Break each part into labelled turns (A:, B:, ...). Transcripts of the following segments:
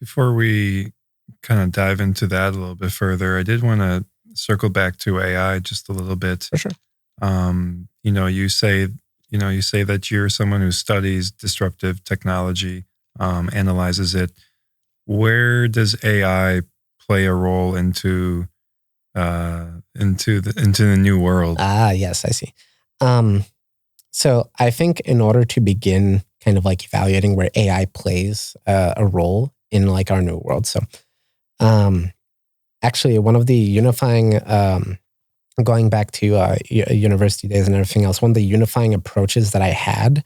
A: Before we kind of dive into that a little bit further, I did want to circle back to AI just a little bit.
B: For sure.
A: You say that you're someone who studies disruptive technology, analyzes it. Where does AI play a role into the new world?
B: Yes, I see. So I think in order to begin kind of like evaluating where AI plays a role in like our new world. So actually one of the unifying, going back to university days and everything else, one of the unifying approaches that I had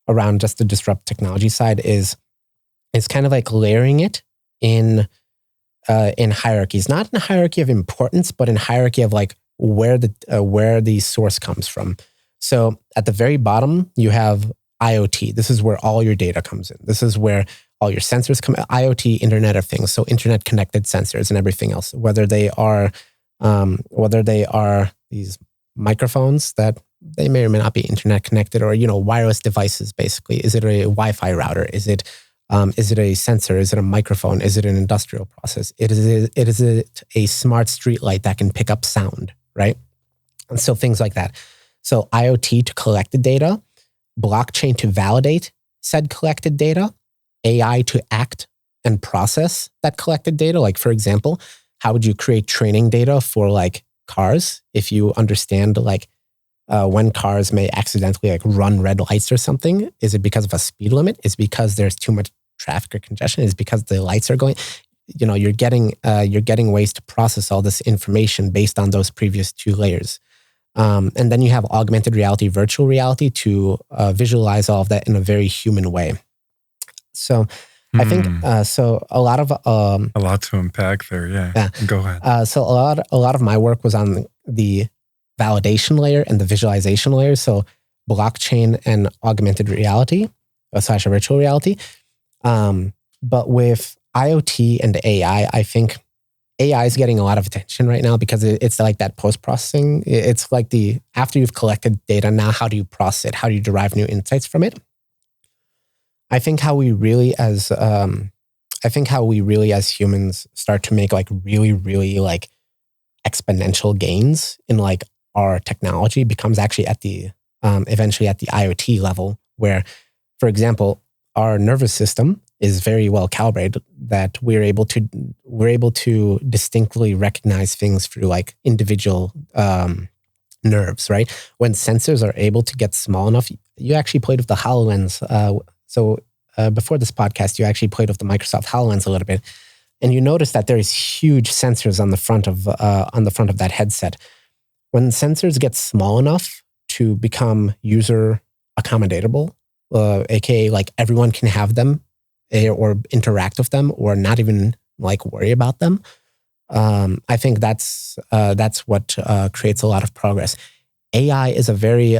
B: around just the disrupt technology side is kind of like layering it in hierarchies, not in a hierarchy of importance, but in hierarchy of like where the source comes from. So at the very bottom, you have IoT. This is where all your data comes in. This is where all your sensors come. IoT, Internet of Things, so internet connected sensors and everything else. Whether they are these microphones that they may or may not be internet connected, or wireless devices. Basically, is it a Wi-Fi router? Is it a sensor? Is it a microphone? Is it an industrial process? Is it a smart street light that can pick up sound, right? And so things like that. So IoT to collect the data, blockchain to validate said collected data, AI to act and process that collected data. Like, for example, how would you create training data for like cars if you understand like when cars may accidentally like run red lights or something? Is it because of a speed limit? Is it because there's too much traffic or congestion? Is it because the lights are going? You're getting ways to process all this information based on those previous two layers. And then you have augmented reality, virtual reality to visualize all of that in a very human way. So I think so. A lot
A: to unpack there. Yeah. Go ahead.
B: So a lot of my work was on the validation layer and the visualization layer. So blockchain and augmented reality / virtual reality. But with IoT and AI, I think AI is getting a lot of attention right now because it's like that post-processing. It's like after you've collected data, now how do you process it? How do you derive new insights from it? I think how we really as humans start to make like really, really like exponential gains in like our technology becomes actually at the eventually at the IoT level, where, for example, our nervous system is very well calibrated that we're able to distinctly recognize things through like individual nerves, right? When sensors are able to get small enough, you actually played with the HoloLens. So before this podcast, you actually played with the Microsoft HoloLens a little bit, and you notice that there is huge sensors on the front of that headset. When sensors get small enough to become user accommodatable, aka like everyone can have them or interact with them or not even like worry about them, I think that's what creates a lot of progress. AI is very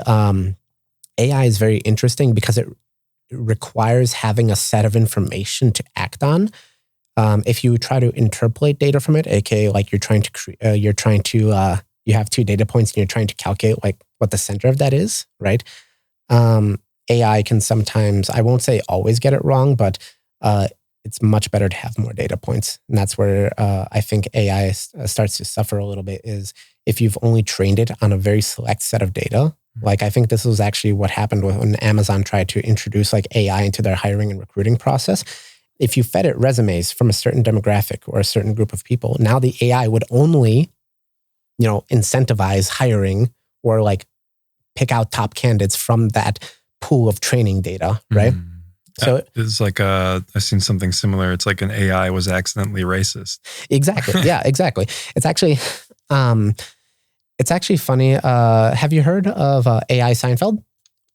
B: interesting because it requires having a set of information to act on. If you try to interpolate data from it, aka like you have two data points and you're trying to calculate like what the center of that is, right? AI can sometimes, I won't say always get it wrong, but it's much better to have more data points. And that's where I think AI starts to suffer a little bit, is if you've only trained it on a very select set of data. Like, I think this was actually what happened when Amazon tried to introduce like AI into their hiring and recruiting process. If you fed it resumes from a certain demographic or a certain group of people, now the AI would only, incentivize hiring or like pick out top candidates from that pool of training data, right? So
A: it's like I've seen something similar. It's like an AI was accidentally racist.
B: Exactly. Yeah, exactly. It's actually funny. Have you heard of AI Seinfeld?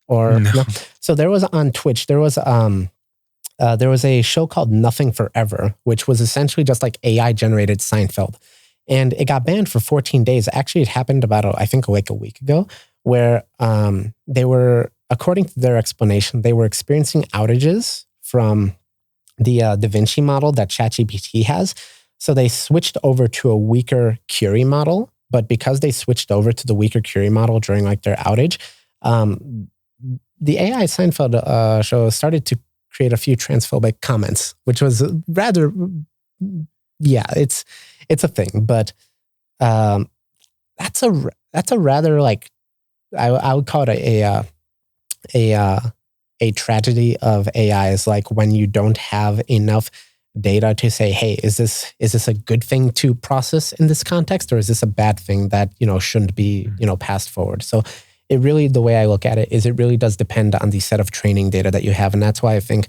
B: Or no? So there was on Twitch. There was a show called Nothing Forever, which was essentially just like AI generated Seinfeld. And it got banned for 14 days. Actually, it happened about, I think, like a week ago, where they were, according to their explanation, they were experiencing outages from the Da Vinci model that ChatGPT has. So they switched over to a weaker Curie model. But because they switched over to the weaker Curie model during like their outage, the AI Seinfeld show started to create a few transphobic comments, which was rather, yeah, it's a thing. But that's a rather like, I would call it a tragedy of AI is like when you don't have enough data to say, hey, is this a good thing to process in this context, or is this a bad thing that shouldn't be passed forward? So it really, the way I look at it is it really does depend on the set of training data that you have, and that's why I think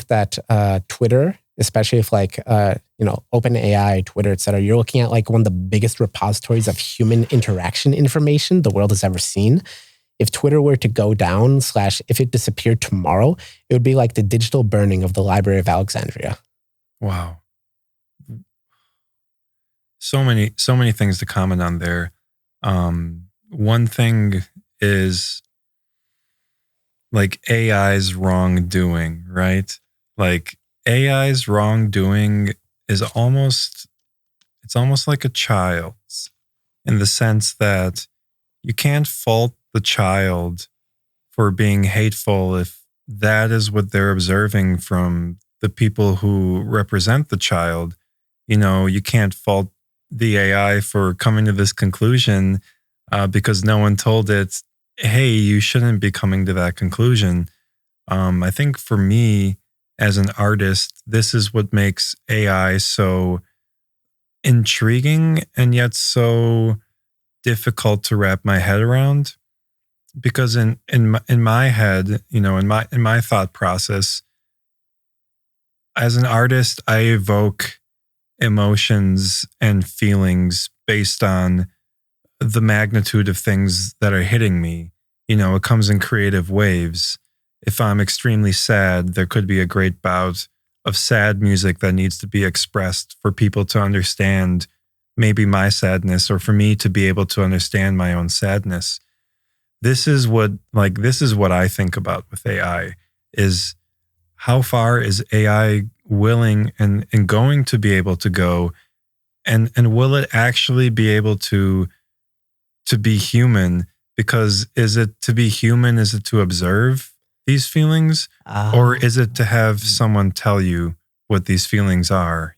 B: that Twitter, especially if like OpenAI, Twitter, et cetera, you're looking at like one of the biggest repositories of human interaction information the world has ever seen. If Twitter were to go down / if it disappeared tomorrow, it would be like the digital burning of the Library of Alexandria.
A: Wow. So many things to comment on there. One thing is like AI's wrongdoing, right? Like AI's wrongdoing is almost like a child's, in the sense that you can't fault the child for being hateful if that is what they're observing from the people who represent the child. You can't fault the AI for coming to this conclusion because no one told it, hey, you shouldn't be coming to that conclusion. I think for me, as an artist, this is what makes AI so intriguing and yet so difficult to wrap my head around. Because in my head, in my thought process, as an artist, I evoke emotions and feelings based on the magnitude of things that are hitting me. It comes in creative waves. If I'm extremely sad, there could be a great bout of sad music that needs to be expressed for people to understand maybe my sadness, or for me to be able to understand my own sadness. This is what I think about with AI, is how far is AI willing and going to be able to go, and will it actually be able to be human? Because is it to be human? Is it to observe these feelings, or is it to have someone tell you what these feelings are?